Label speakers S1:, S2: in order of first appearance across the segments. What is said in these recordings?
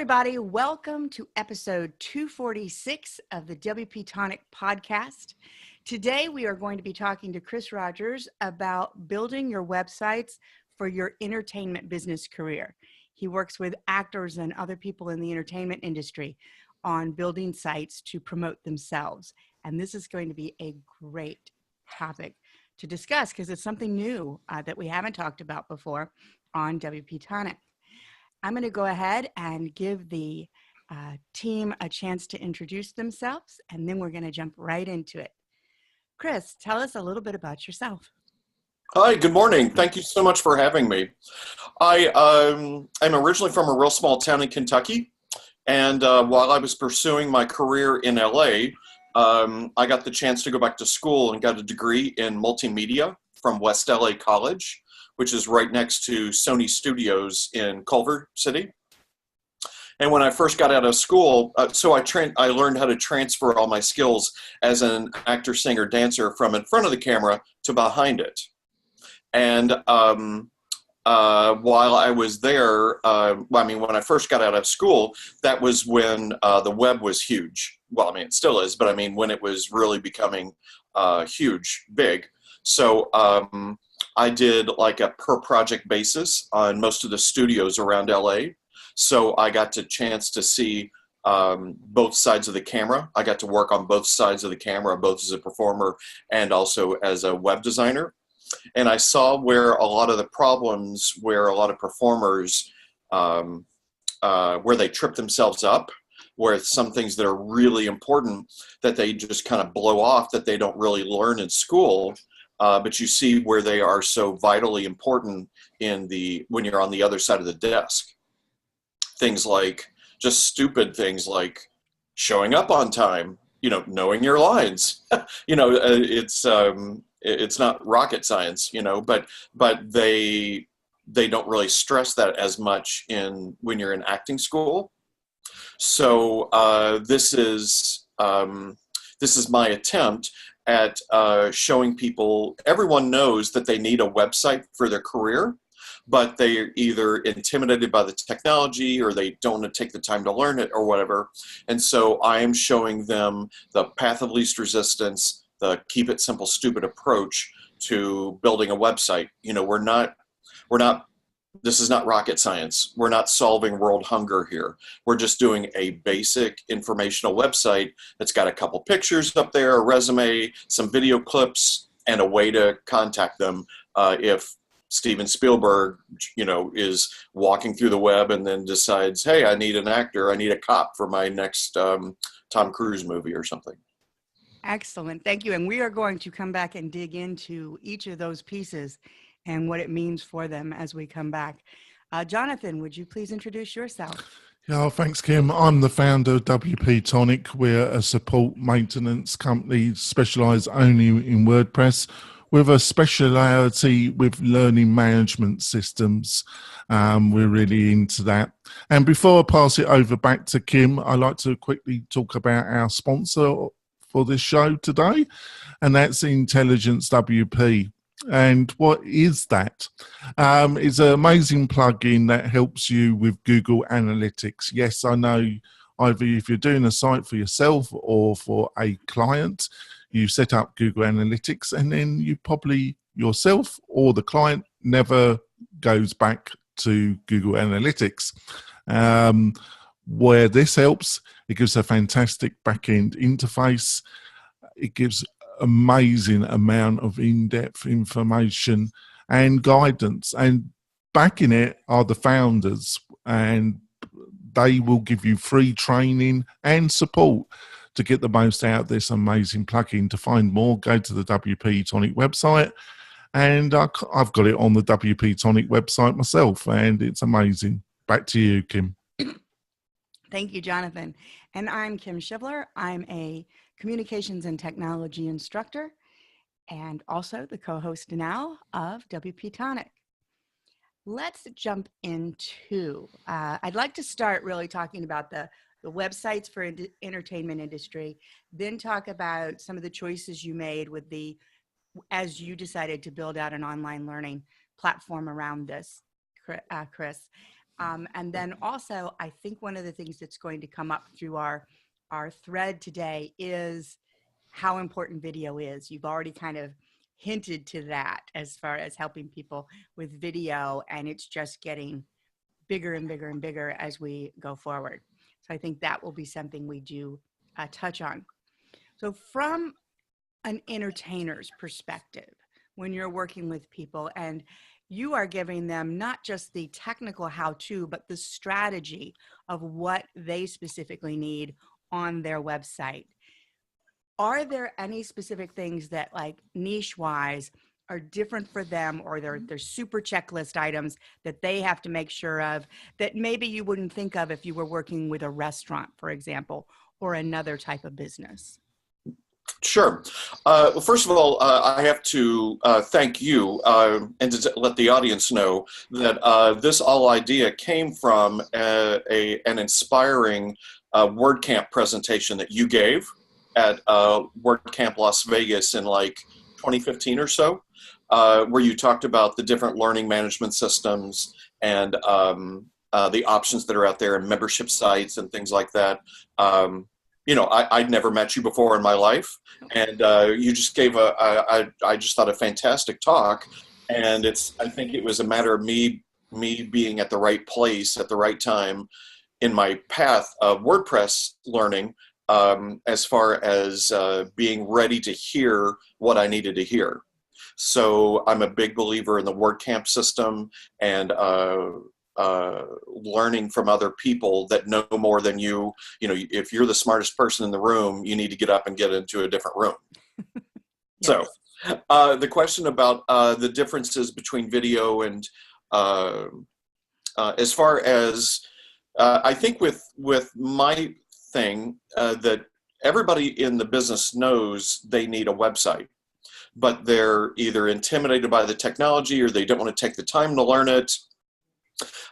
S1: everybody. Welcome to episode 246 of the WP-Tonic podcast. Today, we are going to be talking to Chris Rogers about building your websites for your entertainment business career. He works with actors and other people in the entertainment industry on building sites to promote themselves. And this is going to be a great topic to discuss because it's something new that we haven't talked about before on WP-Tonic. I'm going to go ahead and give the team a chance to introduce themselves, and then we're going to jump right into it. Chris, tell us a little bit about yourself.
S2: Hi, good morning. Thank you so much for having me. I'm originally from a real small town in Kentucky, and while I was pursuing my career in LA, I got the chance to go back to school and got a degree in multimedia from West LA College, which is right next to Sony Studios in Culver City. And when I first got out of school, I learned how to transfer all my skills as an actor, singer, dancer from in front of the camera to behind it. And while I was there, when I first got out of school, that was when the web was huge. Well, it still is, but when it was really becoming big. So I did like a per project basis on most of the studios around LA. So I got a chance to see both sides of the camera. I got to work on both sides of the camera, both as a performer and also as a web designer. And I saw where a lot of the problems, where a lot of performers, where they trip themselves up, where some things that are really important that they just kind of blow off, that they don't really learn in school. But you see where they are so vitally important when you're on the other side of the desk. Things like just stupid things like showing up on time, knowing your lines. It's not rocket science, but they don't really stress that as much when you're in acting school. So this is my attempt at showing people. Everyone knows that they need a website for their career, but they're either intimidated by the technology or they don't want to take the time to learn it or whatever. And so I am showing them the path of least resistance, the keep it simple, stupid approach to building a website. This is not rocket science. We're not solving world hunger here. We're just doing a basic informational website that's got a couple pictures up there, a resume, some video clips, and a way to contact them if Steven Spielberg, is walking through the web and then decides, hey, I need an actor, I need a cop for my next Tom Cruise movie or something.
S1: Excellent. Thank you. And we are going to come back and dig into each of those pieces and what it means for them as we come back. Jonathan, would you please introduce yourself?
S3: Yeah, thanks, Kim. I'm the founder of WP-Tonic. We're a support maintenance company specialised only in WordPress with a speciality with learning management systems. We're really into that. And before I pass it over back to Kim, I'd like to quickly talk about our sponsor for this show today, and that's Intelligence WP. And what is that? It's an amazing plugin that helps you with Google Analytics. Yes, I know either if you're doing a site for yourself or for a client, you set up Google Analytics and then you probably yourself or the client never goes back to Google Analytics. Where this helps, it gives a fantastic back-end interface. It gives amazing amount of in-depth information and guidance, and backing it are the founders, and they will give you free training and support to get the most out of this amazing plugin. To find more, go to the WP-Tonic website, and I've got it on the WP-Tonic website myself, and it's amazing. Back to you, Kim.
S1: Thank you, Jonathan. And I'm Kim Shivler. I'm a communications and technology instructor and also the co-host now of WP-Tonic. Let's jump into, I'd like to start really talking about the websites for entertainment industry, then talk about some of the choices you made as you decided to build out an online learning platform around this, Chris. And then also, I think one of the things that's going to come up through our thread today is how important video is. You've already kind of hinted to that as far as helping people with video, and it's just getting bigger and bigger and bigger as we go forward. So I think that will be something we do touch on. So from an entertainer's perspective, when you're working with people and you are giving them not just the technical how-to, but the strategy of what they specifically need on their website, are there any specific things that, like, niche-wise are different for them, or they're super checklist items that they have to make sure of that maybe you wouldn't think of if you were working with a restaurant, for example, or another type of business?
S2: Sure. Well, first of all, I have to thank you and to let the audience know that this all idea came from an inspiring WordCamp presentation that you gave at WordCamp Las Vegas in like 2015 or so, where you talked about the different learning management systems and the options that are out there and membership sites and things like that. You know, I'd never met you before in my life, and you just gave I just thought a fantastic talk, and I think it was a matter of me being at the right place at the right time in my path of WordPress learning, as far as being ready to hear what I needed to hear. So I'm a big believer in the WordCamp system and learning from other people that know more than you. You know, if you're the smartest person in the room, you need to get up and get into a different room. Yes. So the question about the differences between video and as far as I think with my thing that everybody in the business knows they need a website, but they're either intimidated by the technology or they don't want to take the time to learn it.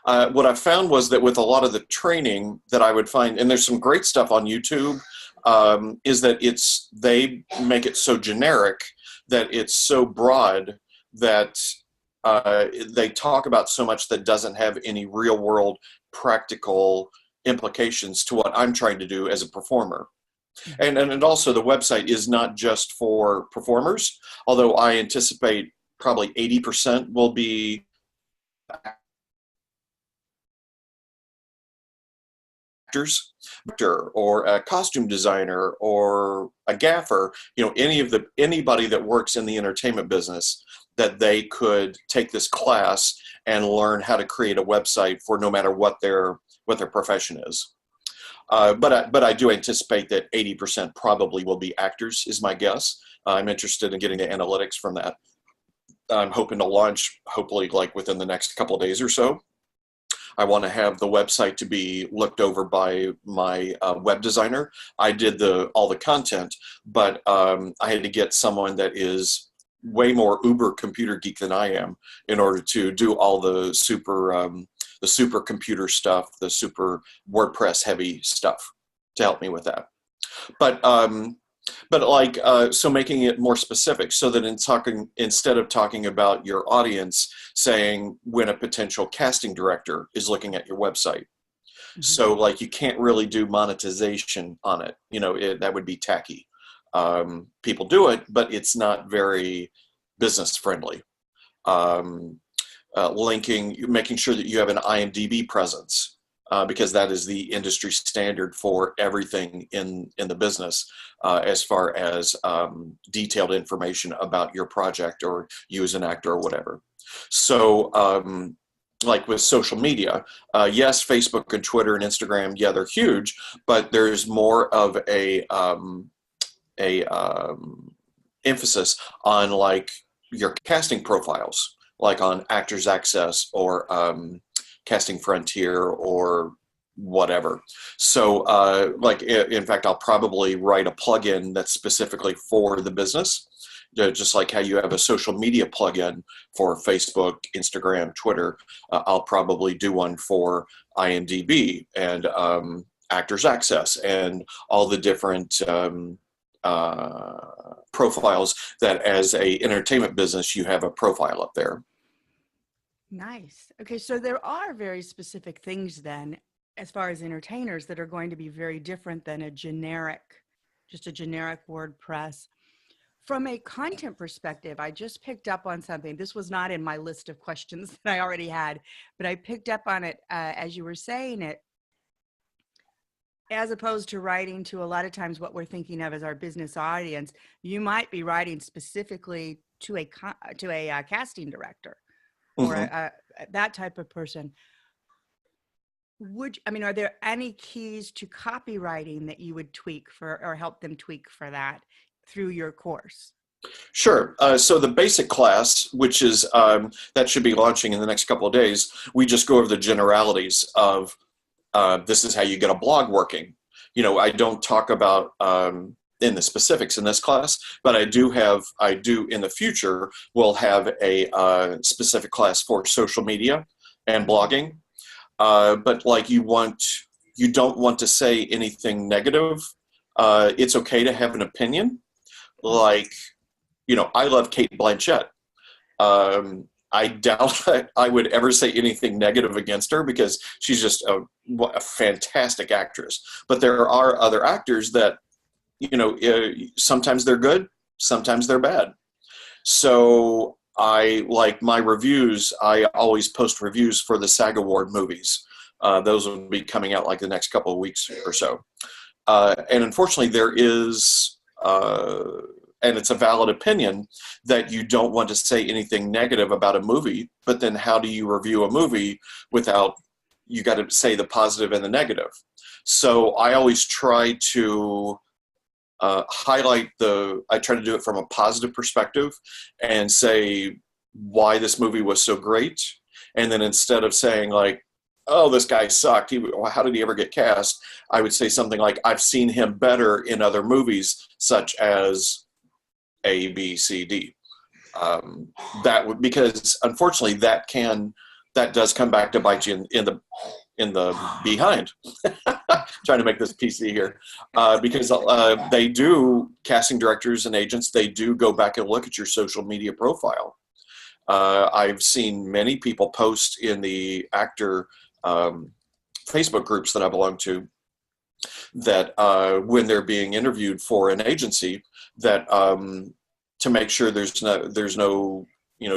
S2: What I found was that with a lot of the training that I would find, and there's some great stuff on YouTube, is that they make it so generic that it's so broad that they talk about so much that doesn't have any real world practical implications to what I'm trying to do as a performer. And also the website is not just for performers, although I anticipate probably 80% will be actors or a costume designer or a gaffer, you know, anybody that works in the entertainment business, that they could take this class and learn how to create a website for no matter what their profession is. But I do anticipate that 80% probably will be actors, is my guess. I'm interested in getting the analytics from that. I'm hoping to launch, hopefully, like within the next couple of days or so. I want to have the website to be looked over by my web designer. I did all the content, but I had to get someone that is way more uber computer geek than I am in order to do all the super computer stuff, the super WordPress heavy stuff to help me with that. But like, so making it more specific so that instead of talking about your audience, saying when a potential casting director is looking at your website. Mm-hmm. So like, you can't really do monetization on it. You know, that would be tacky. People do it, but it's not very business friendly. Linking, making sure that you have an IMDb presence, because that is the industry standard for everything in the business, as far as detailed information about your project or you as an actor or whatever. So like with social media, yes, Facebook and Twitter and Instagram, yeah, they're huge, but there's more of a emphasis on like your casting profiles, like on Actors Access or Casting Frontier or whatever. So like, in fact, I'll probably write a plugin that's specifically for the business, just like how you have a social media plugin for Facebook, Instagram, Twitter. I'll probably do one for IMDb and Actors Access and all the different profiles that as a entertainment business, you have a profile up there.
S1: Nice. Okay, so there are very specific things then, as far as entertainers, that are going to be very different than just a generic WordPress. From a content perspective, I just picked up on something. This was not in my list of questions that I already had, but I picked up on it as you were saying it. As opposed to writing to a lot of times what we're thinking of as our business audience, you might be writing specifically to a casting director or
S2: Mm-hmm.
S1: that type of person. Are there any keys to copywriting that you would tweak for or help them tweak for that through your course?
S2: Sure. So the basic class, which is that should be launching in the next couple of days, we just go over the generalities of this is how you get a blog working. I don't talk about in the specifics in this class, but I do in the future will have a specific class for social media and blogging. But like you don't want to say anything negative. It's okay to have an opinion. Like, I love Kate Blanchett. I doubt I would ever say anything negative against her because she's just a fantastic actress. But there are other actors that, sometimes they're good, sometimes they're bad. So I like my reviews. I always post reviews for the SAG Award movies. Those will be coming out like the next couple of weeks or so. And unfortunately, there is, and it's a valid opinion, that you don't want to say anything negative about a movie. But then how do you review a movie without, you got to say the positive and the negative. So I always try to I try to do it from a positive perspective and say why this movie was so great. And then instead of saying like, oh, this guy sucked, how did he ever get cast? I would say something like, I've seen him better in other movies, such as A, B, C, D. Because unfortunately that does come back to bite you in the behind. Trying to make this PC here, because they do, casting directors and agents, they do go back and look at your social media profile. I've seen many people post in the actor Facebook groups that I belong to that when they're being interviewed for an agency, that to make sure there's no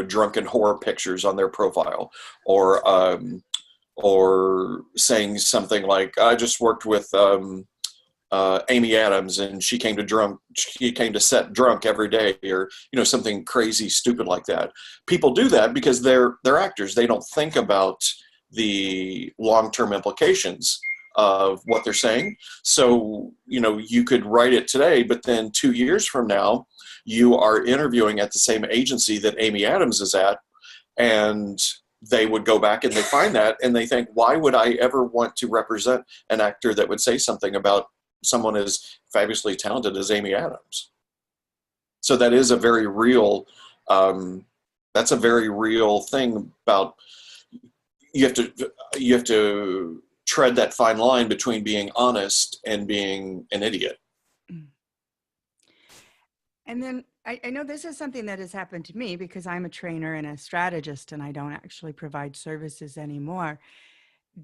S2: drunken horror pictures on their profile, or saying something like, I just worked with Amy Adams and she came to set drunk every day, or something crazy stupid like that. People do that because they're actors. They don't think about the long-term implications of what they're saying. So you could write it today, but then 2 years from now you are interviewing at the same agency that Amy Adams is at, and they would go back and they find that and they think, why would I ever want to represent an actor that would say something about someone as fabulously talented as Amy Adams? So that is a very real, that's a very real thing about, you have to tread that fine line between being honest and being an idiot.
S1: And then I know this is something that has happened to me because I'm a trainer and a strategist and I don't actually provide services anymore.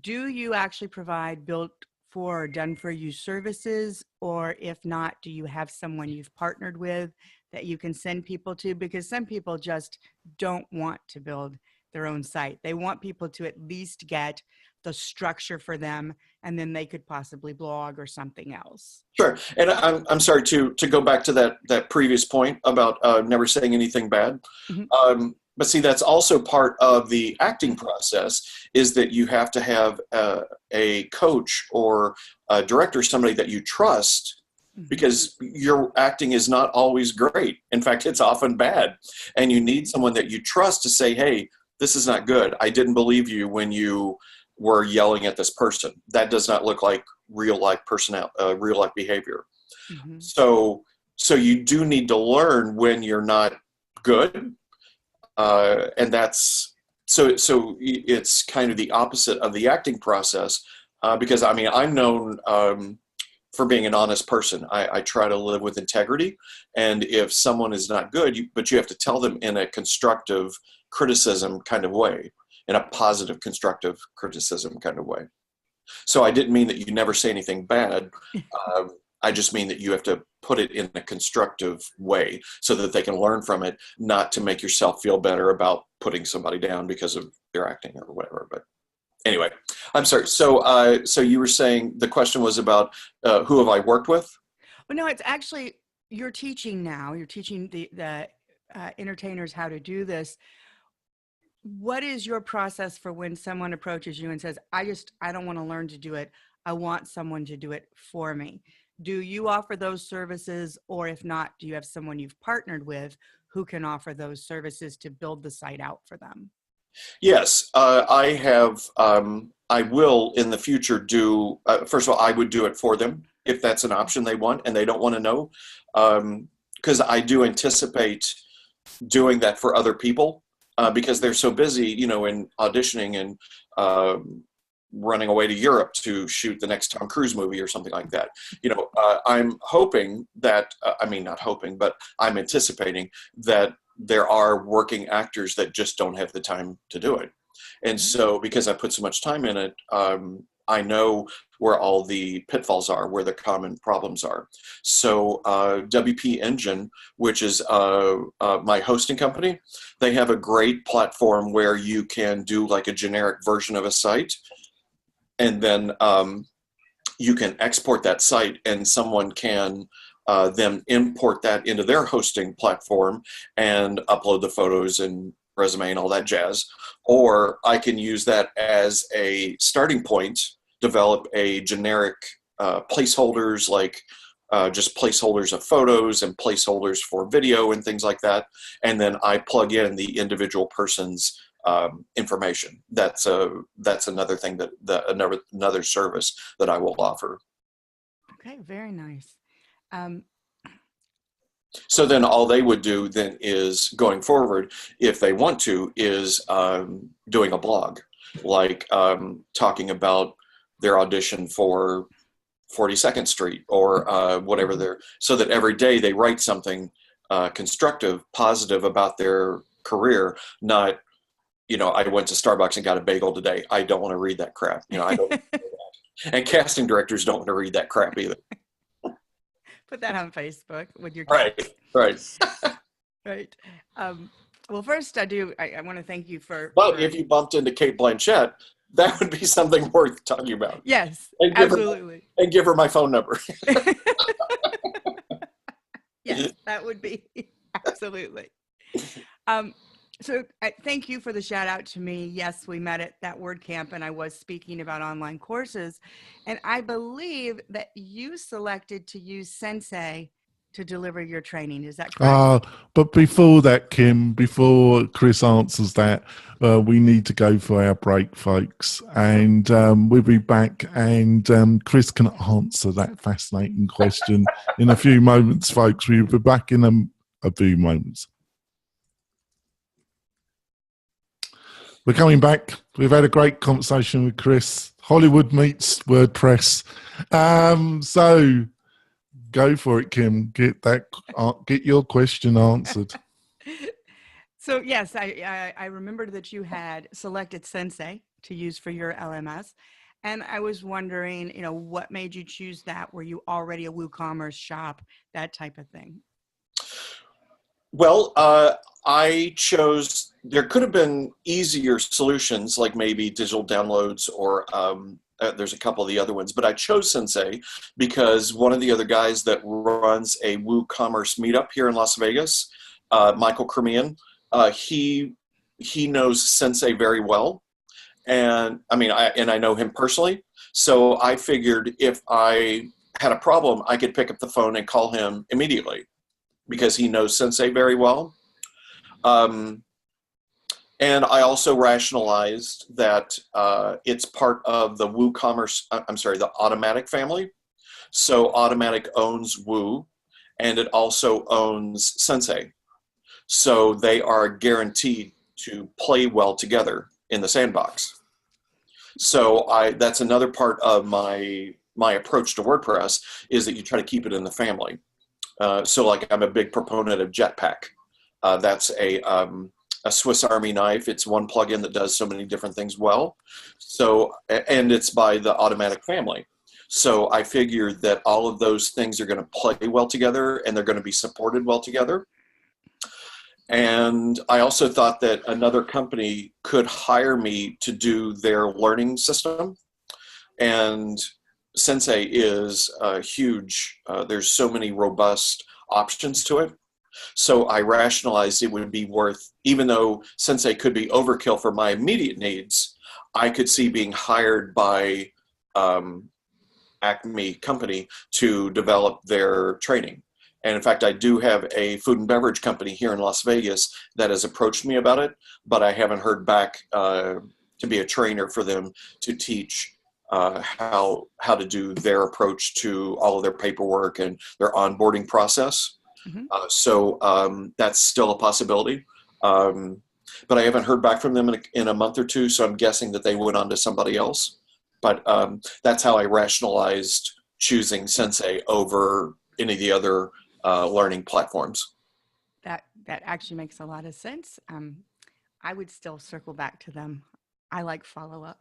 S1: Do you actually provide built for or done for you services? Or if not, do you have someone you've partnered with that you can send people to? Because some people just don't want to build their own site. They want people to at least get the structure for them, and then they could possibly blog or something else.
S2: Sure. And I'm sorry to go back to that previous point about never saying anything bad. Mm-hmm. But see, that's also part of the acting process, is that you have to have a coach or a director, somebody that you trust, because your acting is not always great. In fact, it's often bad. And you need someone that you trust to say, hey, this is not good. I didn't believe you when you were yelling at this person. That does not look like real life behavior. Mm-hmm. So you do need to learn when you're not good. And that's, so it's kind of the opposite of the acting process, because I'm known for being an honest person. I try to live with integrity. And if someone is not good, but you have to tell them in a constructive criticism kind of way. in a positive, constructive criticism kind of way. So I didn't mean that you never say anything bad. I just mean that you have to put it in a constructive way so that they can learn from it, not to make yourself feel better about putting somebody down because of their acting or whatever. But anyway, I'm sorry. So you were saying the question was about who have I worked with?
S1: Well, no, it's actually, you're teaching now. You're teaching the entertainers how to do this. What is your process for when someone approaches you and says, I don't want to learn to do it. I want someone to do it for me. Do you offer those services? Or if not, do you have someone you've partnered with who can offer those services to build the site out for them?
S2: Yes, I have. I will in the future do, first of all, I would do it for them if that's an option they want and they don't want to know. Because I do anticipate doing that for other people because they're so busy, you know, in auditioning and running away to Europe to shoot the next Tom Cruise movie or something like that. You know, I'm hoping that, I mean, not hoping, but I'm anticipating that there are working actors that just don't have the time to do it. And so because I put so much time in it, I know where all the pitfalls are, where the common problems are. So WP Engine, which is my hosting company, they have a great platform where you can do like a generic version of a site. And then you can export that site and someone can then import that into their hosting platform and upload the photos and resume and all that jazz. Or I can use that as a starting point, develop a generic placeholders, like just placeholders of photos and placeholders for video and things like that. And then I plug in the individual person's information. That's another thing another service that I will offer. Okay,
S1: very nice.
S2: So then all they would do then is, going forward, if they want to, is doing a blog, like talking about their audition for 42nd Street or whatever so that every day they write something constructive, positive about their career, not, you know, I went to Starbucks and got a bagel today. I don't want to read that crap. You know, I don't want to do that. And casting directors don't want to read that crap either.
S1: Put that on Facebook with your
S2: kids. Right.
S1: Right. Well, first I want to thank you
S2: But if you bumped into Kate Blanchett, that would be something worth talking about.
S1: Yes,
S2: and
S1: absolutely.
S2: And give her my phone number.
S1: Yes, that would be absolutely. So thank you for the shout out to me. Yes, we met at that WordCamp and I was speaking about online courses. And I believe that you selected to use Sensei to deliver your training. Is that correct?
S3: But before that, Kim, before Chris answers that, we need to go for our break, folks. And we'll be back and Chris can answer that fascinating question in a few moments, folks. We'll be back in a few moments. We're coming back. We've had a great conversation with Chris. Hollywood meets WordPress. So go for it, Kim. Get your question answered.
S1: So yes, I remembered that you had selected Sensei to use for your LMS. And I was wondering, you know, what made you choose that? Were you already a WooCommerce shop, that type of thing?
S2: Well, I chose, there could have been easier solutions like maybe digital downloads or there's a couple of the other ones, but I chose Sensei because one of the other guys that runs a WooCommerce meetup here in Las Vegas, Michael Cremian, he knows Sensei very well. And I mean, I know him personally. So I figured if I had a problem, I could pick up the phone and call him immediately, because he knows Sensei very well. And I also rationalized that it's part of the WooCommerce, the Automatic family. So Automatic owns Woo, and it also owns Sensei. So they are guaranteed to play well together in the sandbox. So that's another part of my approach to WordPress, is that you try to keep it in the family. So like I'm a big proponent of Jetpack. That's a a Swiss Army knife. It's one plugin that does so many different things well. So, and it's by the Automatic family. So I figured that all of those things are going to play well together and they're going to be supported well together. And I also thought that another company could hire me to do their learning system. And Sensei is huge. There's so many robust options to it. So I rationalized it would be worth, even though Sensei could be overkill for my immediate needs, I could see being hired by Acme company to develop their training. And in fact, I do have a food and beverage company here in Las Vegas that has approached me about it, but I haven't heard back to be a trainer for them to teach how to do their approach to all of their paperwork and their onboarding process. Mm-hmm. So that's still a possibility. But I haven't heard back from them in a month or two, so I'm guessing that they went on to somebody else. But that's how I rationalized choosing Sensei over any of the other learning platforms.
S1: That actually makes a lot of sense. I would still circle back to them. I like follow-up.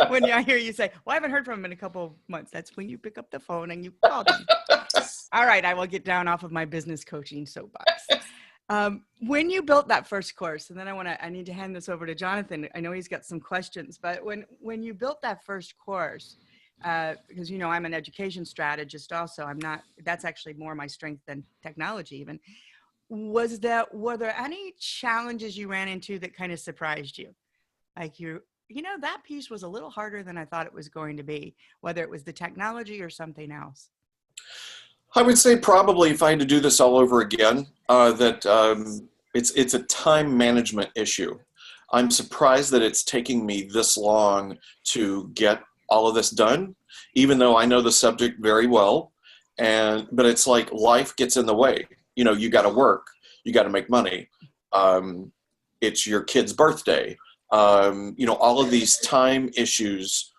S1: When I hear you say, well, I haven't heard from them in a couple of months, that's when you pick up the phone and you call them. All right, I will get down off of my business coaching soapbox. When you built that first course, and then I need to hand this over to Jonathan. I know he's got some questions, but when you built that first course, because I'm an education strategist also, that's actually more my strength than technology even. Were there any challenges you ran into that kind of surprised you? Like that piece was a little harder than I thought it was going to be, whether it was the technology or something else.
S2: I would say probably if I had to do this all over again, that it's a time management issue. I'm surprised that it's taking me this long to get all of this done, even though I know the subject very well. But it's like life gets in the way. You got to work, you got to make money. It's your kid's birthday. All of these time issues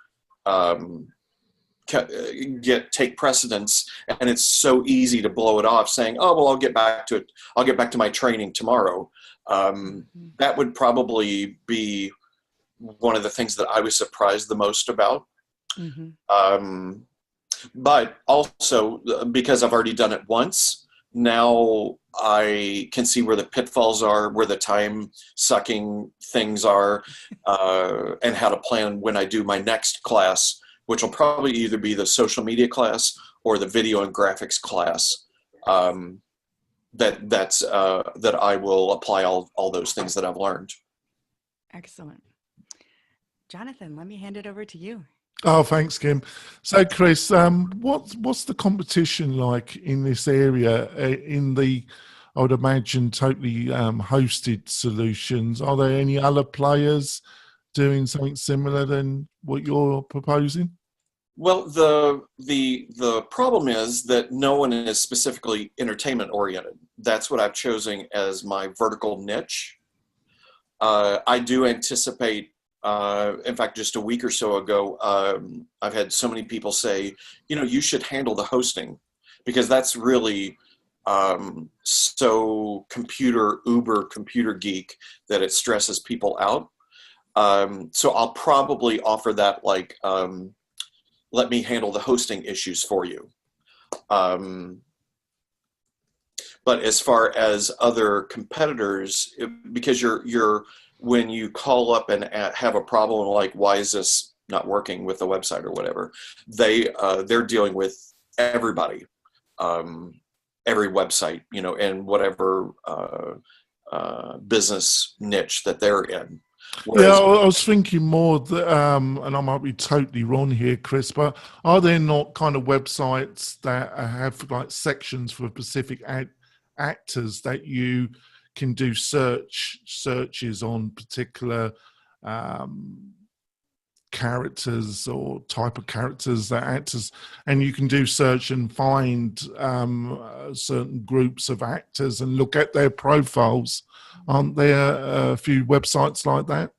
S2: take precedence, and it's so easy to blow it off saying, oh, well, I'll get back to it. I'll get back to my training tomorrow. That would probably be one of the things that I was surprised the most about. Mm-hmm. But also because I've already done it once, now I can see where the pitfalls are, where the time sucking things are, and how to plan when I do my next class, which will probably either be the social media class or the video and graphics class. That I will apply all those things that I've learned.
S1: Excellent. Jonathan, let me hand it over to you.
S3: Oh, thanks, Kim. So, Chris, what's the competition like in this area? I would imagine, totally hosted solutions. Are there any other players doing something similar than what you're proposing?
S2: Well, the problem is that no one is specifically entertainment oriented. That's what I've chosen as my vertical niche. I do anticipate, in fact, just a week or so ago, I've had so many people say, you should handle the hosting, because that's really so uber computer geek that it stresses people out. So I'll probably offer that, like, let me handle the hosting issues for you. But as far as other competitors, because when you call up and have a problem like, why is this not working with the website or whatever, they're dealing with everybody, every website, and whatever business niche that they're in. Whereas,
S3: I was thinking more that, and I might be totally wrong here, Chris, but are there not kind of websites that have like sections for specific actors that you can do searches on particular characters or type of characters that actors, and you can do search and find certain groups of actors and look at their profiles? Aren't there a few websites like that?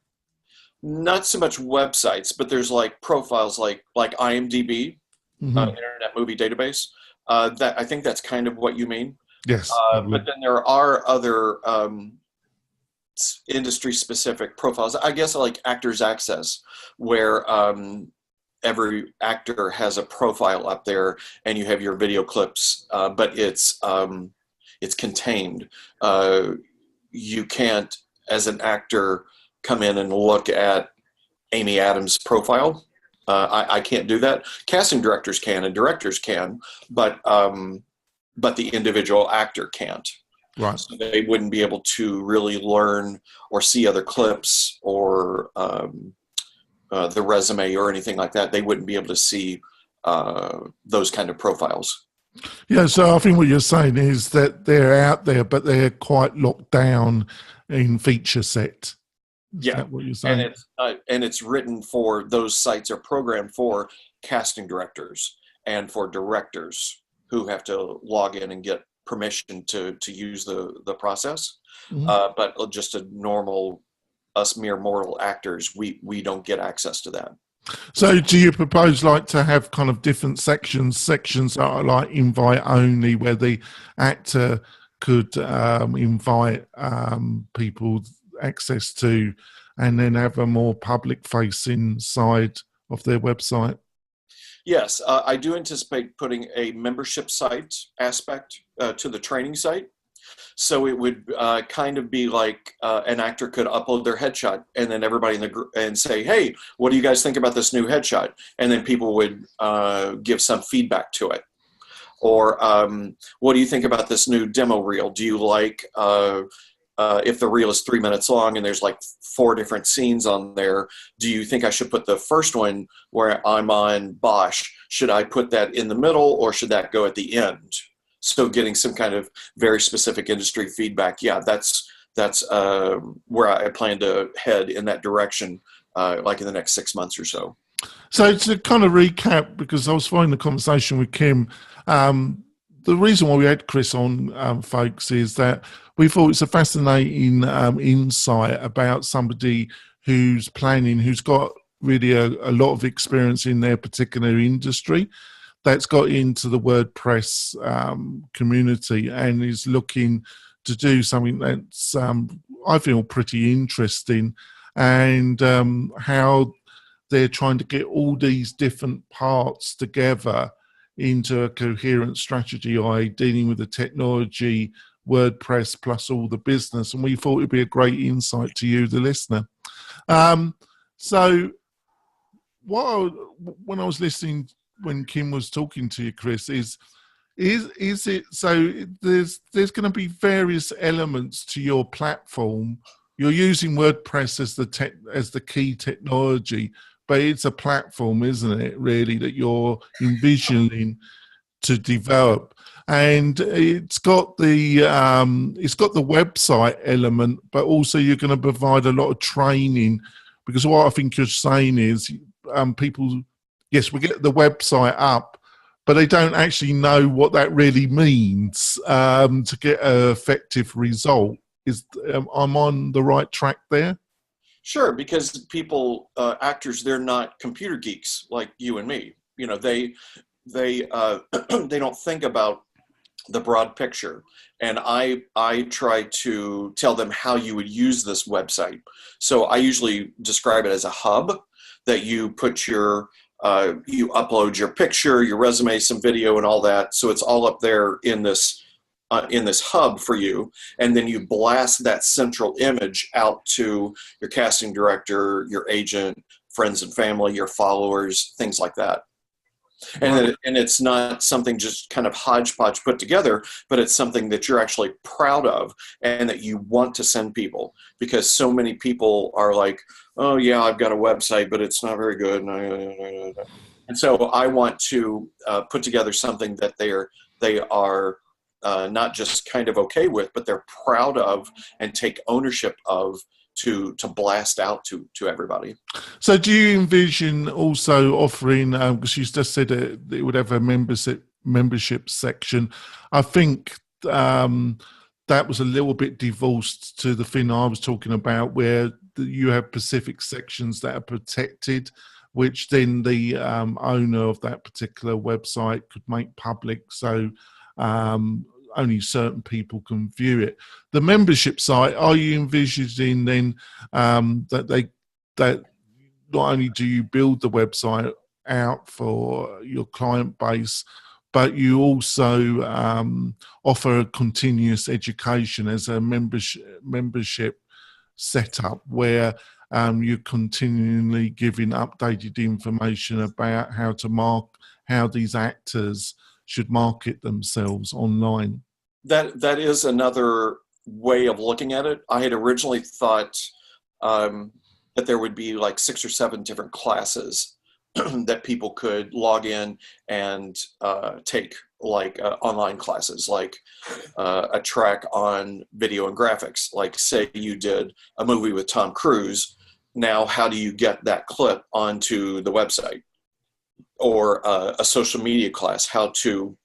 S2: Not so much websites, but there's like profiles like IMDb,
S3: mm-hmm.
S2: Internet Movie Database. That I think that's kind of what you mean.
S3: Yes.
S2: But then there are other industry specific profiles. I guess like Actors Access, where every actor has a profile up there, and you have your video clips, but it's contained. You can't, as an actor, come in and look at Amy Adams' profile. I can't do that. Casting directors can and directors can, but the individual actor can't.
S3: Right.
S2: So they wouldn't be able to really learn or see other clips or the resume or anything like that. They wouldn't be able to see those kind of profiles.
S3: Yeah, so I think what you're saying is that they're out there, but they're quite locked down in feature set. Is that what you're saying?
S2: And it's written for, those sites are programmed for casting directors and for directors who have to log in and get permission to use the process.
S3: Mm-hmm.
S2: But just a normal, us mere mortal actors, we don't get access to that.
S3: So do you propose like to have kind of different sections that are like invite only, where the actor could invite people access to, and then have a more public facing side of their website?
S2: Yes, I do anticipate putting a membership site aspect to the training site. So it would kind of be like an actor could upload their headshot, and then everybody in the group and say, "Hey, what do you guys think about this new headshot?" And then people would give some feedback to it. Or what do you think about this new demo reel? Do you like if the reel is 3 minutes long and there's like 4 different scenes on there, do you think I should put the first one where I'm on Bosch? Should I put that in the middle, or should that go at the end? So getting some kind of very specific industry feedback. Yeah, that's where I plan to head in that direction, like in the next 6 months or so.
S3: So to kind of recap, because I was following the conversation with Kim, the reason why we had Chris on, folks, is that we thought it's a fascinating insight about somebody who's planning, who's got really a lot of experience in their particular industry, that's got into the WordPress community and is looking to do something that's, I feel, pretty interesting, and how they're trying to get all these different parts together into a coherent strategy, i.e. dealing with the technology, WordPress, plus all the business. And we thought it'd be a great insight to you, the listener. So when I was listening, when Kim was talking to you, Chris, is it so there's going to be various elements to your platform. You're using WordPress as the key technology, but it's a platform, isn't it, really, that you're envisioning to develop. And it's got the website element, but also you're going to provide a lot of training, because what I think you're saying is people, yes, we get the website up, but they don't actually know what that really means to get an effective result. I'm on the right track there?
S2: Sure, because people, actors, they're not computer geeks like you and me. You know, they don't think about the broad picture. And I try to tell them how you would use this website. So I usually describe it as a hub that you put you upload your picture, your resume, some video, and all that. So it's all up there in this hub for you, and then you blast that central image out to your casting director, your agent, friends and family, your followers, things like that. And it's not something just kind of hodgepodge put together, but it's something that you're actually proud of and that you want to send people, because so many people are like, "Oh yeah, I've got a website, but it's not very good." And so I want to put together something that they are not just kind of okay with, but they're proud of and take ownership of, to blast out to everybody.
S3: So do you envision also offering, because you just said it would have a membership section. I think that was a little bit divorced to the thing I was talking about, where you have specific sections that are protected, which then the owner of that particular website could make public. So only certain people can view it. The membership site, are you envisioning then that not only do you build the website out for your client base, but you also offer a continuous education as a membership setup where you're continually giving updated information about how these actors should market themselves online.
S2: That is another way of looking at it. I had originally thought that there would be like 6 or 7 different classes that people could log in and take, like online classes, like a track on video and graphics. Like, say you did a movie with Tom Cruise. Now, how do you get that clip onto the website? Or a social media class, how to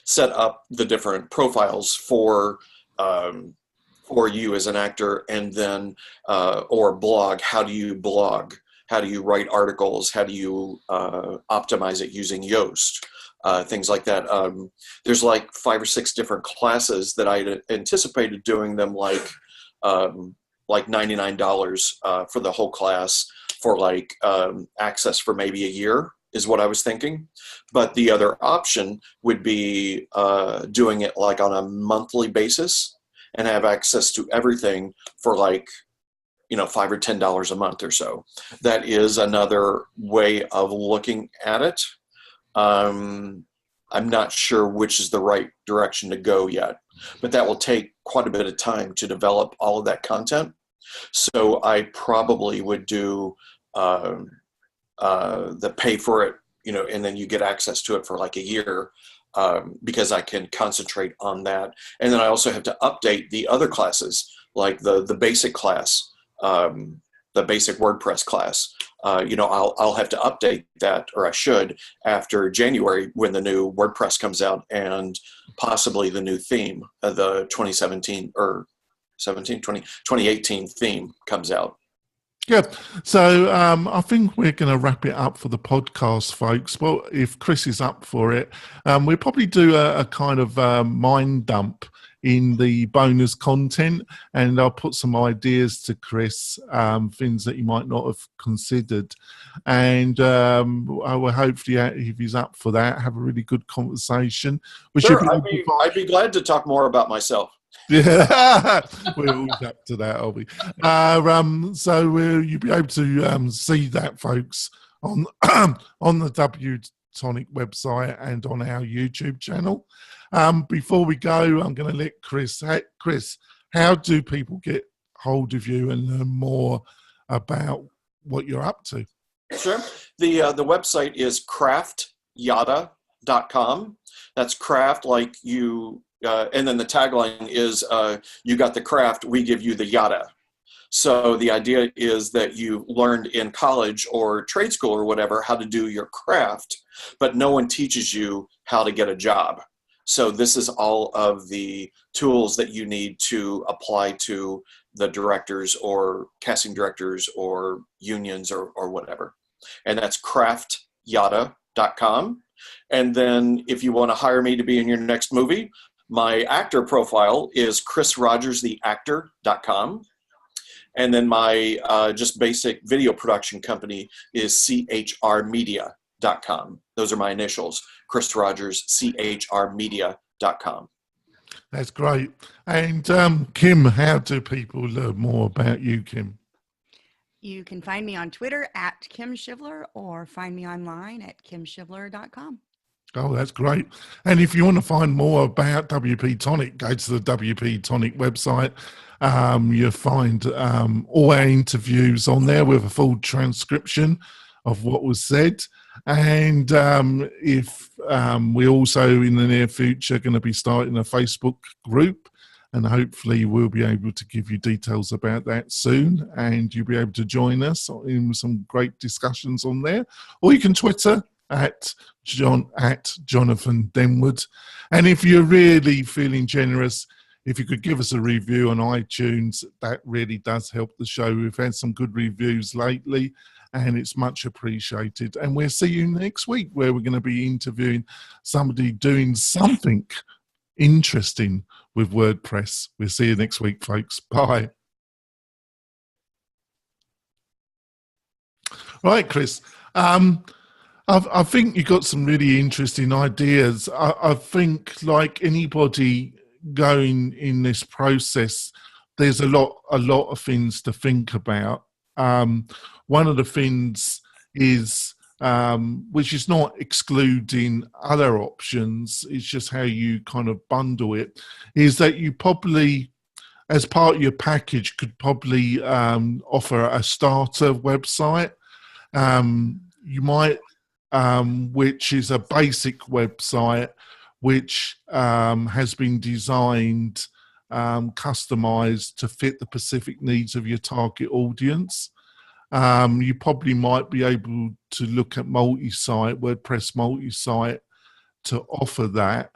S2: set up the different profiles for you as an actor, and then or blog. How do you blog? How do you write articles? How do you optimize it using Yoast? Things like that. There's like 5 or 6 different classes that I anticipated doing them like $99 for the whole class for like access for maybe a year is what I was thinking. But the other option would be doing it like on a monthly basis and have access to everything for like, $5 or $10 a month or so. That is another way of looking at it. I'm not sure which is the right direction to go yet, but that will take quite a bit of time to develop all of that content. So I probably would do the pay for it, and then you get access to it for like a year, because I can concentrate on that. And then I also have to update the other classes, like the basic class, the basic WordPress class. I'll have to update that, or I should, after January when the new WordPress comes out and possibly the new theme, the 2018 theme comes out.
S3: Yeah, so I think we're going to wrap it up for the podcast, folks. Well, if Chris is up for it, we'll probably do a kind of mind dump in the bonus content, and I'll put some ideas to Chris, things that he might not have considered. And I will hopefully, if he's up for that, have a really good conversation.
S2: Sure, I'd be glad to talk more about myself.
S3: Yeah, we're always up to that, are we? So you'll be able to see that, folks, on on the WP-Tonic website and on our YouTube channel. Before we go, I'm going to let Chris. Hey, Chris, how do people get hold of you and learn more about what you're up to?
S2: Sure. The website is craftyada.com. That's craft like you. And then the tagline is, you got the craft, we give you the yada. So the idea is that you learned in college or trade school or whatever how to do your craft, but no one teaches you how to get a job. So this is all of the tools that you need to apply to the directors or casting directors or unions or whatever. And that's craftyada.com. And then if you want to hire me to be in your next movie, my actor profile is chrisrogerstheactor.com. And then my just basic video production company is chrmedia.com. Those are my initials, Chris Rogers, chrmedia.com.
S3: That's great. And Kim, how do people learn more about you, Kim?
S1: You can find me on Twitter at Kim Shivler, or find me online at kimshivler.com.
S3: Oh, that's great. And if you want to find more about WP-Tonic, go to the WP-Tonic website. You'll find all our interviews on there with a full transcription of what was said. And if we also in the near future going to be starting a Facebook group, and hopefully we'll be able to give you details about that soon, and you'll be able to join us in some great discussions on there. Or you can Twitter at Jonathan Denwood. And if you're really feeling generous, if you could give us a review on iTunes, that really does help the show. We've had some good reviews lately, and it's much appreciated. And we'll see you next week, where we're going to be interviewing somebody doing something interesting with WordPress. We'll see you next week, folks. Bye. Right, Chris. I think you got some really interesting ideas. I think, like anybody going in this process, there's a lot of things to think about. One of the things is, which is not excluding other options, it's just how you kind of bundle it, is that you probably, as part of your package, could probably offer a starter website. You might, which is a basic website which has been designed, customized to fit the specific needs of your target audience. You probably might be able to look at multi-site, WordPress multi-site, to offer that,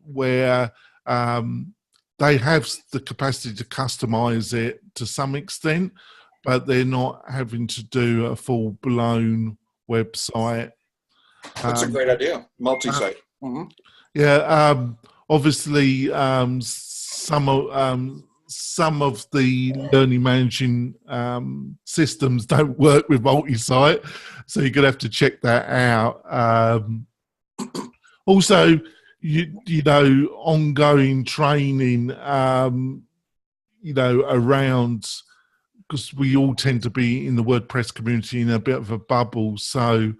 S3: where they have the capacity to customize it to some extent, but they're not having to do a full-blown website.
S2: That's a great idea. Multi-site. Mm-hmm.
S3: Yeah, obviously, some of the learning managing systems don't work with multi-site, so you're gonna have to check that out. Also, you know, ongoing training, you know, around, because we all tend to be in the WordPress community in a bit of a bubble, so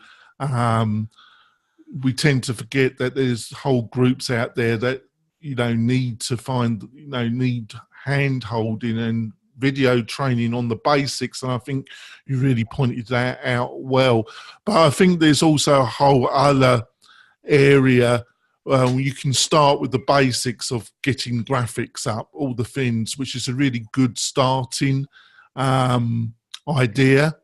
S3: we tend to forget that there's whole groups out there that, you know, need to find, you know, need hand holding and video training on the basics, and I think you really pointed that out well. But I think there's also a whole other area. You can start with the basics of getting graphics up, all the things, which is a really good starting idea,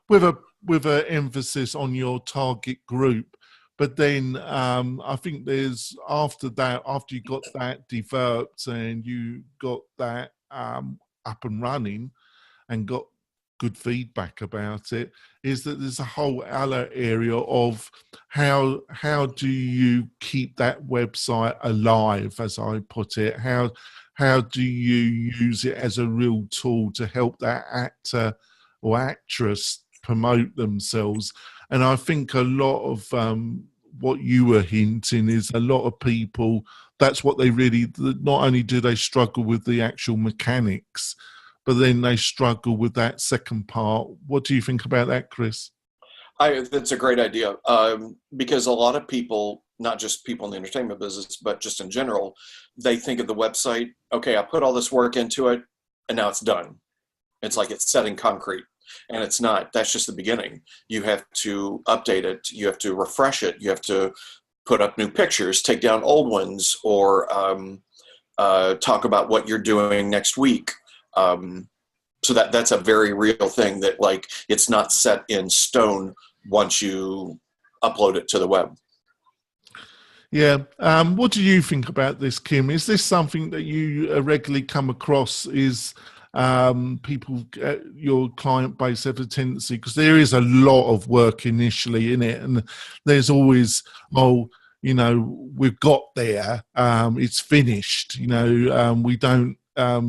S3: with an emphasis on your target group. But then I think there's, after that, after you got that developed and you got that up and running and got good feedback about it, is that there's a whole other area of how do you keep that website alive, as I put it. How do you use it as a real tool to help that actor or actress promote themselves? And I think a lot of what you were hinting is a lot of people, that's what they really, not only do they struggle with the actual mechanics, but then they struggle with that second part. What do you think about that, Chris?
S2: That's a great idea, because a lot of people, not just people in the entertainment business, but just in general, they think of the website, okay, I put all this work into it, and now it's done. It's like it's set in concrete, and it's not. That's just the beginning. You have to update it. You have to refresh it. You have to put up new pictures, take down old ones, or talk about what you're doing next week. So that's a very real thing, that like it's not set in stone once you upload it to the web.
S3: Yeah. What do you think about this, Kim? Is this something that you regularly come across? Is people, your client base, have a tendency, because there is a lot of work initially in it, and there's always, oh, you know, we've got there, it's finished, you know, we don't,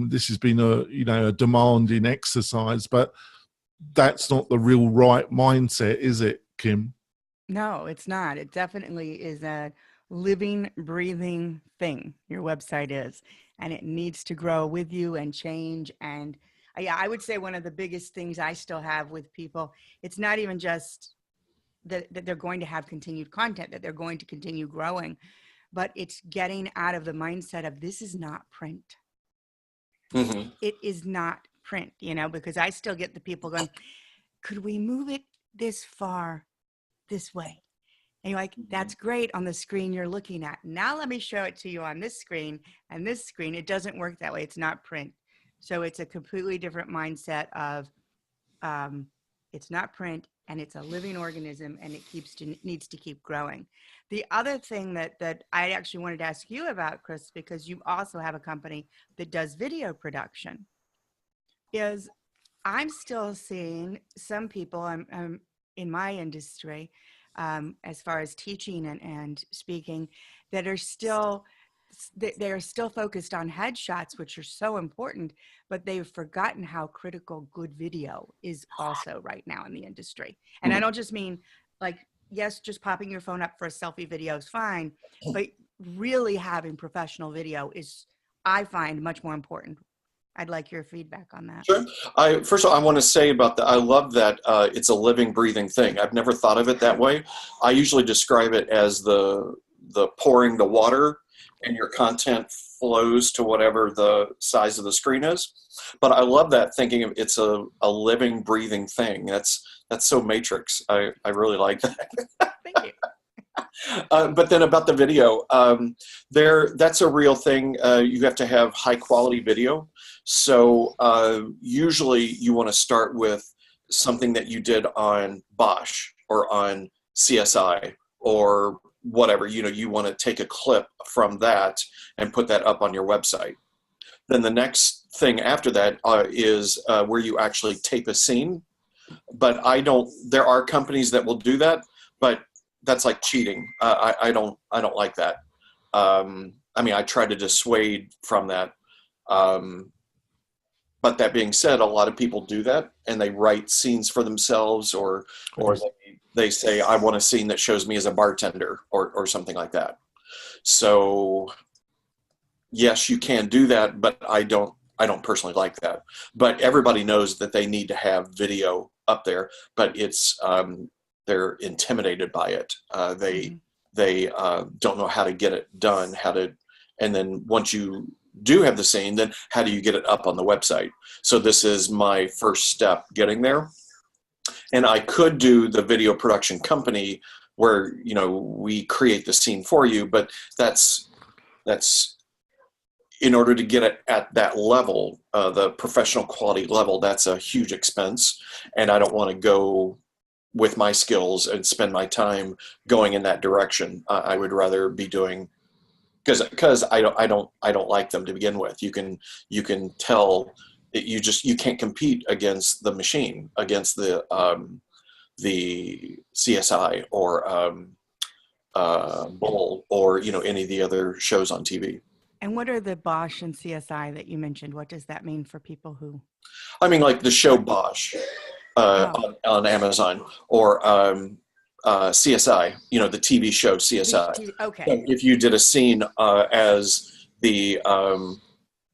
S3: this has been a, you know, a demanding exercise, but that's not the real right mindset, is it, Kim?
S1: No, it's not. It definitely is a living, breathing thing. Your website is, and it needs to grow with you and change. And yeah, I would say one of the biggest things I still have with people, it's not even just that they're going to have continued content, that they're going to continue growing, but it's getting out of the mindset of this is not print.
S2: Mm-hmm.
S1: It is not print, you know, because I still get the people going, could we move it this far this way? And you're like, that's great on the screen you're looking at. Now let me show it to you on this screen and this screen. It doesn't work that way. It's not print. So it's a completely different mindset of it's not print, and it's a living organism, and it needs to keep growing. The other thing that I actually wanted to ask you about, Chris, because you also have a company that does video production, is I'm still seeing some people, I'm in my industry, as far as teaching and speaking, that are still they're still focused on headshots, which are so important, but they've forgotten how critical good video is also right now in the industry. And I don't just mean like, yes, just popping your phone up for a selfie video is fine, but really having professional video is, I find, much more important. I'd like your feedback on that.
S2: Sure. First of all, I want to say about that. I love that it's a living, breathing thing. I've never thought of it that way. I usually describe it as the pouring the water, and your content flows to whatever the size of the screen is. But I love that, thinking of it's a living, breathing thing. That's so Matrix. I really like that.
S1: Thank you.
S2: But then about the video, that's a real thing. You have to have high quality video. So usually you want to start with something that you did on Bosch or on CSI or whatever. You want to take a clip from that and put that up on your website. Then the next thing after that is where you actually tape a scene. But there are companies that will do that, but that's like cheating. I don't like that. I try to dissuade from that. But that being said, a lot of people do that, and they write scenes for themselves, or they say, I want a scene that shows me as a bartender or something like that. So yes, you can do that, but I don't personally like that. But everybody knows that they need to have video up there, but it's they're intimidated by it. They don't know how to get it done, and then once you do have the scene, then how do you get it up on the website? So this is my first step getting there. And I could do the video production company where, we create the scene for you, but that's in order to get it at that level, the professional quality level, that's a huge expense. And I don't want to go with my skills and spend my time going in that direction. I would rather be doing, because I don't like them to begin with. You can tell you can't compete against the machine, against the CSI or Bull or any of the other shows on TV.
S1: And what are the Bosch and CSI that you mentioned? What does that mean for people who?
S2: Like the show Bosch on Amazon, or CSI, the TV show CSI.
S1: Okay.
S2: So if you did a scene as the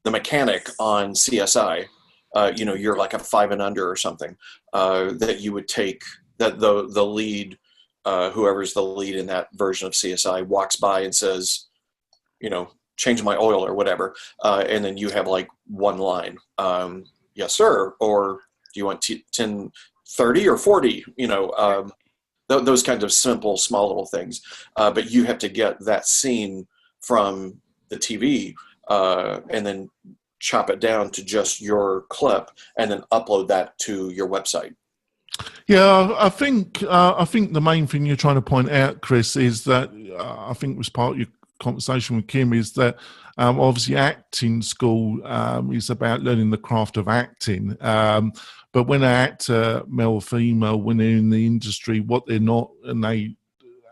S2: mechanic on CSI, you're like a 5 and under or something, that you would take that the lead, whoever's the lead in that version of CSI walks by and says, change my oil or whatever. And then you have like one line, yes, sir. Or do you want 10, 30 or 40, those kinds of simple, small little things. But you have to get that scene from the TV and then chop it down to just your clip and then upload that to your website.
S3: Yeah, I think the main thing you're trying to point out, Chris, is that I think was part of your conversation with Kim, is that obviously acting school is about learning the craft of acting. But when an actor, male or female, when they're in the industry, what they're not,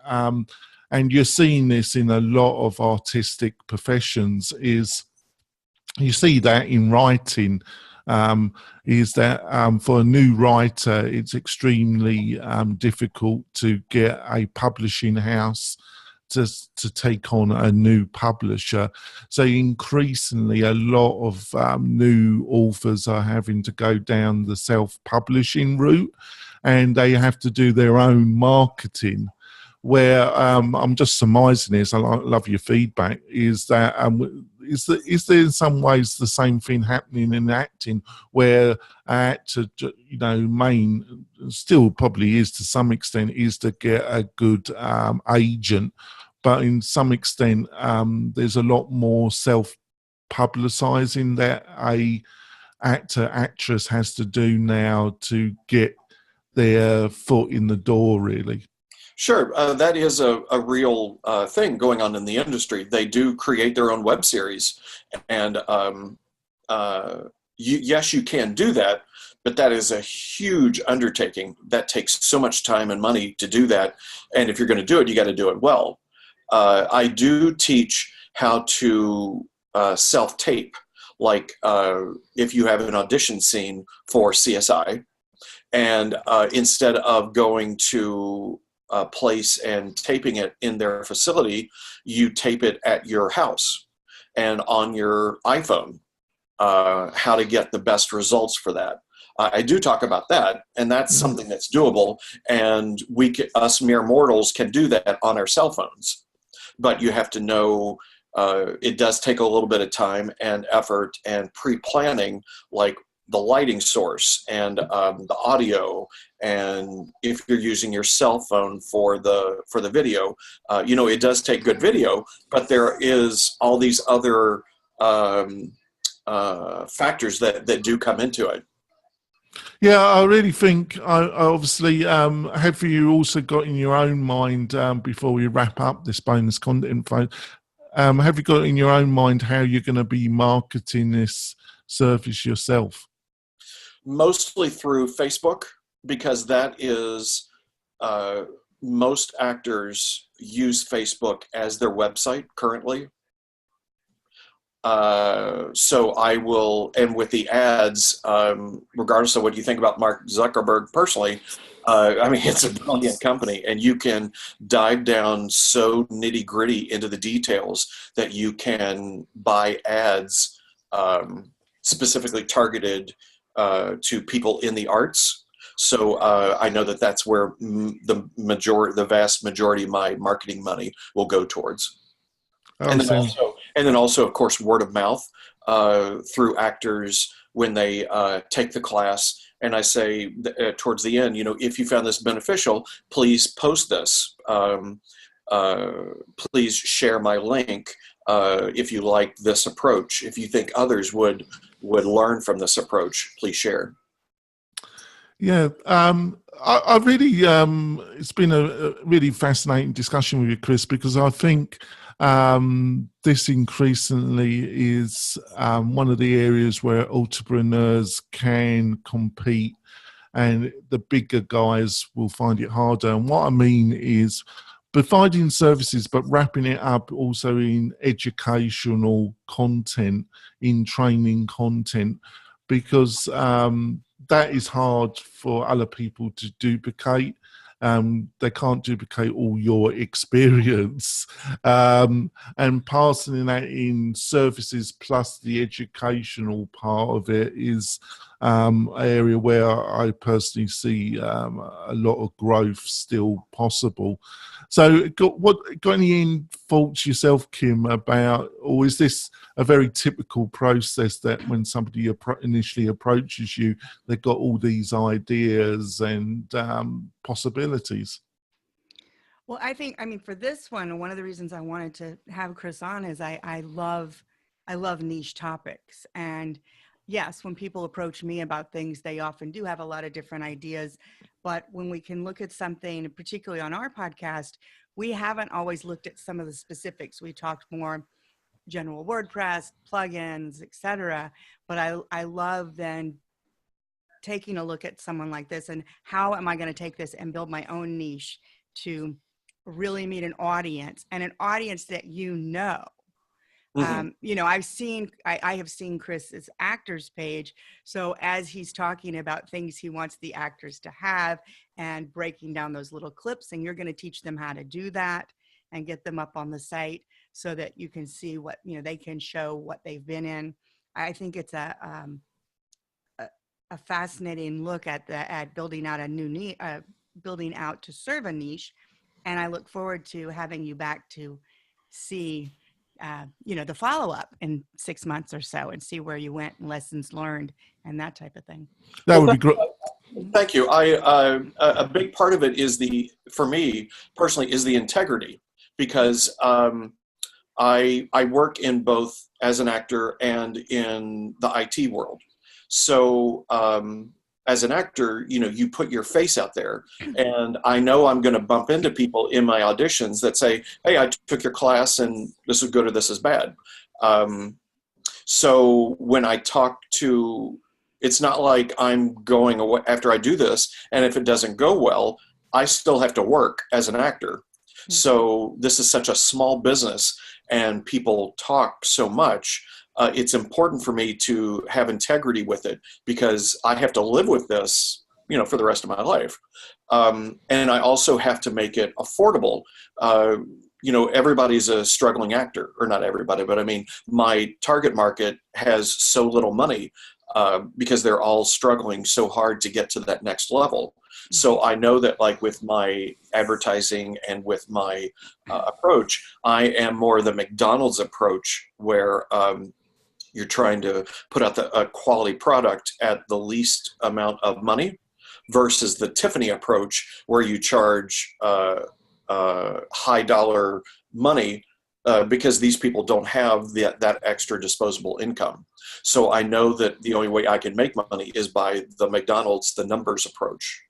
S3: and you're seeing this in a lot of artistic professions, is you see that in writing. Is that for a new writer, it's extremely difficult to get a publishing house to take on a new publisher. So increasingly, a lot of new authors are having to go down the self-publishing route, and they have to do their own marketing. Where I'm just surmising this, I love your feedback, is that is there in some ways the same thing happening in acting, where actor, main still probably is to some extent, is to get a good agent, but in some extent there's a lot more self-publicizing that a actress has to do now to get their foot in the door, really.
S2: Sure, that is a real thing going on in the industry. They do create their own web series, and yes, you can do that, but that is a huge undertaking. That takes so much time and money to do that. And if you're going to do it, you got to do it well. I do teach how to self-tape, like if you have an audition scene for CSI, and instead of going to a place and taping it in their facility, you tape it at your house and on your iPhone, how to get the best results for that. I do talk about that, and that's something that's doable, and us mere mortals can do that on our cell phones. But you have to know it does take a little bit of time and effort and pre-planning, like the lighting source and the audio, and if you're using your cell phone for the video, it does take good video, but there is all these other factors that do come into it.
S3: Yeah, I really think, I obviously, have you also got in your own mind, before we wrap up this bonus content, have you got in your own mind how you're going to be marketing this service yourself?
S2: Mostly through Facebook, because that is, most actors use Facebook as their website currently. So I will, and with the ads, regardless of what you think about Mark Zuckerberg personally, it's a brilliant company, and you can dive down so nitty gritty into the details that you can buy ads specifically targeted to people in the arts. So I know that that's where the vast majority of my marketing money will go towards. And then also, of course, word of mouth through actors when they take the class. And I say towards the end, if you found this beneficial, please post this. Please share my link if you like this approach. If you think others would learn from this approach, please share.
S3: Yeah, I really, it's been a really fascinating discussion with you, Chris, because I think this increasingly is one of the areas where entrepreneurs can compete, and the bigger guys will find it harder. And what I mean is providing services, but wrapping it up also in educational content, in training content, because that is hard for other people to duplicate. They can't duplicate all your experience, and passing that in services plus the educational part of it is an area where I personally see a lot of growth still possible. So got any thoughts yourself, Kim, about, or is this a very typical process that when somebody initially approaches you, they've got all these ideas and possibilities?
S1: Well, for this one of the reasons I wanted to have Chris on is I love niche topics. And yes, when people approach me about things, they often do have a lot of different ideas. But when we can look at something, particularly on our podcast, we haven't always looked at some of the specifics. We talked more general WordPress, plugins, etc. But I love then taking a look at someone like this and how am I going to take this and build my own niche to really meet an audience, and an audience that Mm-hmm. I have seen Chris's actors page. So as he's talking about things he wants the actors to have and breaking down those little clips, and you're going to teach them how to do that and get them up on the site so that you can see what, they can show what they've been in. I think it's a fascinating look at building out a new niche, building out to serve a niche. And I look forward to having you back to see the follow-up in 6 months or so and see where you went and lessons learned and that type of thing.
S3: That would be great.
S2: Thank you. A big part of it is for me personally, is the integrity, because I work in both as an actor and in the IT world. So as an actor, you put your face out there, and I know I'm going to bump into people in my auditions that say, hey, I took your class and this is good or this is bad. So when I talk to, it's not like I'm going away after I do this, and if it doesn't go well, I still have to work as an actor. So this is such a small business, and people talk so much. It's important for me to have integrity with it, because I have to live with this, for the rest of my life. And I also have to make it affordable. Everybody's a struggling actor, or not everybody, but I mean, my target market has so little money because they're all struggling so hard to get to that next level. So I know that, like, with my advertising and with my approach, I am more the McDonald's approach, where you're trying to put out a quality product at the least amount of money, versus the Tiffany approach, where you charge high dollar money because these people don't have that extra disposable income. So I know that the only way I can make money is by the McDonald's, the numbers approach.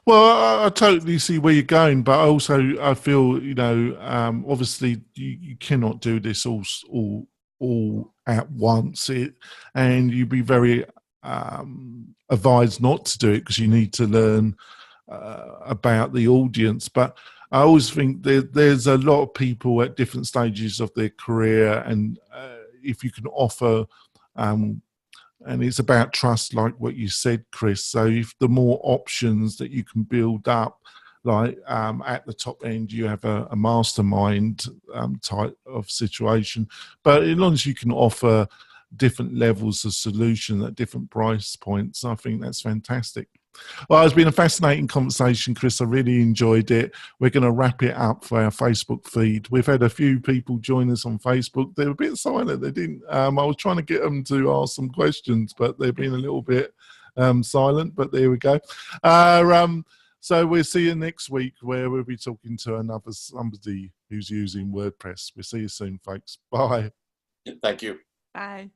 S3: Well, I totally see where you're going, but also I feel, obviously you cannot do this all at once. And you'd be very advised not to do it, because you need to learn about the audience. But I always think there's a lot of people at different stages of their career, and if you can offer and it's about trust, like what you said, Chris. So if the more options that you can build up, like at the top end, you have a mastermind type of situation. But as long as you can offer different levels of solution at different price points, I think that's fantastic. Well, it's been a fascinating conversation, Chris. I really enjoyed it. We're going to wrap it up for our Facebook feed. We've had a few people join us on Facebook. They're a bit silent. They didn't. I was trying to get them to ask some questions, but they've been a little bit silent. But there we go. So we'll see you next week, where we'll be talking to somebody who's using WordPress. We'll see you soon, folks. Bye.
S2: Thank you.
S1: Bye.